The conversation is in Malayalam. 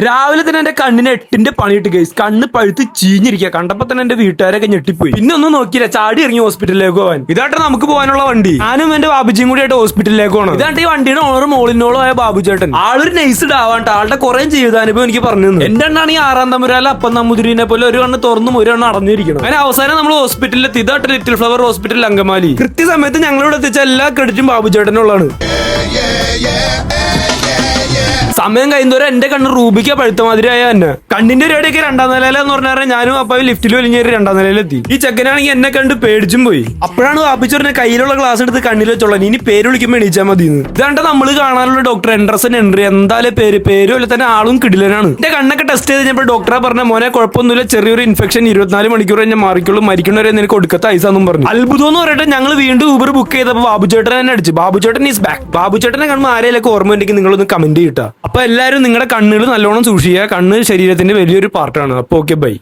രാവിലെ തന്നെ എന്റെ കണ്ണിന് 8ന്റെ പണിയിട്ട് ഗൈസ്. കണ്ണ് പഴുത്ത് ചീഞ്ഞിരിക്കുക. കണ്ടപ്പോ തന്നെ എന്റെ വീട്ടുകാരൊക്കെ ഞെട്ടിപ്പോയി. പിന്നെ ഒന്നും നോക്കിയില്ല, ചാടി ഇറങ്ങി ഹോസ്പിറ്റലിലേക്ക് പോകാൻ. ഇതായിട്ട് നമുക്ക് പോകാനുള്ള വണ്ടി. ഞാനും എന്റെ ബാബുജിയും കൂടി ആയിട്ട് ഹോസ്പിറ്റലിലേക്ക് പോകണം. ഇതാണ്ട് ഈ വണ്ടിയുടെ ഓണർ മോളിനോളം ആയ ബാബു ചേട്ടൻ. ആളൊരു നൈസ് ഡാവാണ്ട്. ആളുടെ കുറെ ജീവിതാനുഭവം എനിക്ക് പറഞ്ഞു തന്നു. എന്റെ എണ്ണാണെങ്കിൽ 6-ാം തമ്പുരാല അപ്പം നമ്പൂതിരിനെ പോലെ ഒരു കണ്ണ് തുറന്നും ഒരു കണ്ണ് അടഞ്ഞിരിക്കണം. അങ്ങനെ അവസാനം നമ്മൾ ഹോസ്പിറ്റലിൽ ഇതായിട്ട് ലിറ്റിൽ ഫ്ലവർ ഹോസ്പിറ്റൽ അങ്കമാലി. കൃത്യസമയത്ത് ഞങ്ങളിവിടെ എത്തിച്ച എല്ലാ ക്രെഡിറ്റും ബാബു ചേട്ടനുള്ളതാണ്. സമയം കഴിയുന്നവരെ എന്റെ കണ്ണ് റൂബിക്ക പഴുത്ത മാതിരിയായ തന്നെ. കണ്ണിന്റെ ഒരു ഇടയ്ക്ക് 2ാം നിലയില എന്ന് പറഞ്ഞാൽ ഞാനും അപ്പൊ ലിഫ്റ്റിൽ വലിഞ്ഞേറി 2ാം നിലയിലെത്തി. ഈ ചെക്കനാണെങ്കിൽ എന്നെ കണ്ട് പേടിച്ചും പോയി. അപ്പോഴാണ് വാപ്പിച്ചോറിനെ കയ്യിലുള്ള ഗ്ലാസ് എടുത്ത് കണ്ണിൽ വെച്ചോളാം, ഇനി പേര് വിളിക്കുമ്പോൾ എണീച്ചാൽ മതി. ഇതാണ്ട് നമ്മൾ കാണാനുള്ള ഡോക്ടർ എൻഡർസൺ എൻട്രി. എന്തായാലും പേര് പോലെ തന്നെ ആളും കിടിലനാണ്. എന്റെ കണ്ണൊക്കെ ടെസ്റ്റ് ചെയ്ത് കഴിഞ്ഞപ്പോൾ ഡോക്ടറെ പറഞ്ഞ മോനെ കുഴപ്പമൊന്നുമില്ല, ചെറിയൊരു ഇൻഫെക്ഷൻ 24 മണിക്കൂർ കഴിഞ്ഞാൽ മാറിക്കുള്ളൂ, മരിക്കുന്നവരെ നിനക്ക് കൊടുക്കത്ത ഐസാന്നും പറഞ്ഞു. അത്ഭുതം എന്ന് പറയട്ടെ, ഞങ്ങൾ വീണ്ടും ഊബർ ബുക്ക് ചെയ്തപ്പോൾ ബാബുചേട്ടൻ തന്നെ അടിച്ചു. ബാബുചേട്ടൻ ഈസ് ബാക്ക്. ബാബുചേട്ടനെ കാണുമ്പോൾ ആരെയൊക്കെ ഓർമ്മ ഉണ്ടെങ്കിൽ നിങ്ങളൊന്ന് കമന്റ് ചെയ്യട്ടാ. അപ്പൊ എല്ലാവരും നിങ്ങളുടെ കണ്ണുകൾ നല്ലോണം സൂക്ഷിക്കുക. കണ്ണ് ശരീരത്തിന്റെ വലിയൊരു പാർട്ടാണ്. അപ്പൊ ഓക്കെ, ബൈ.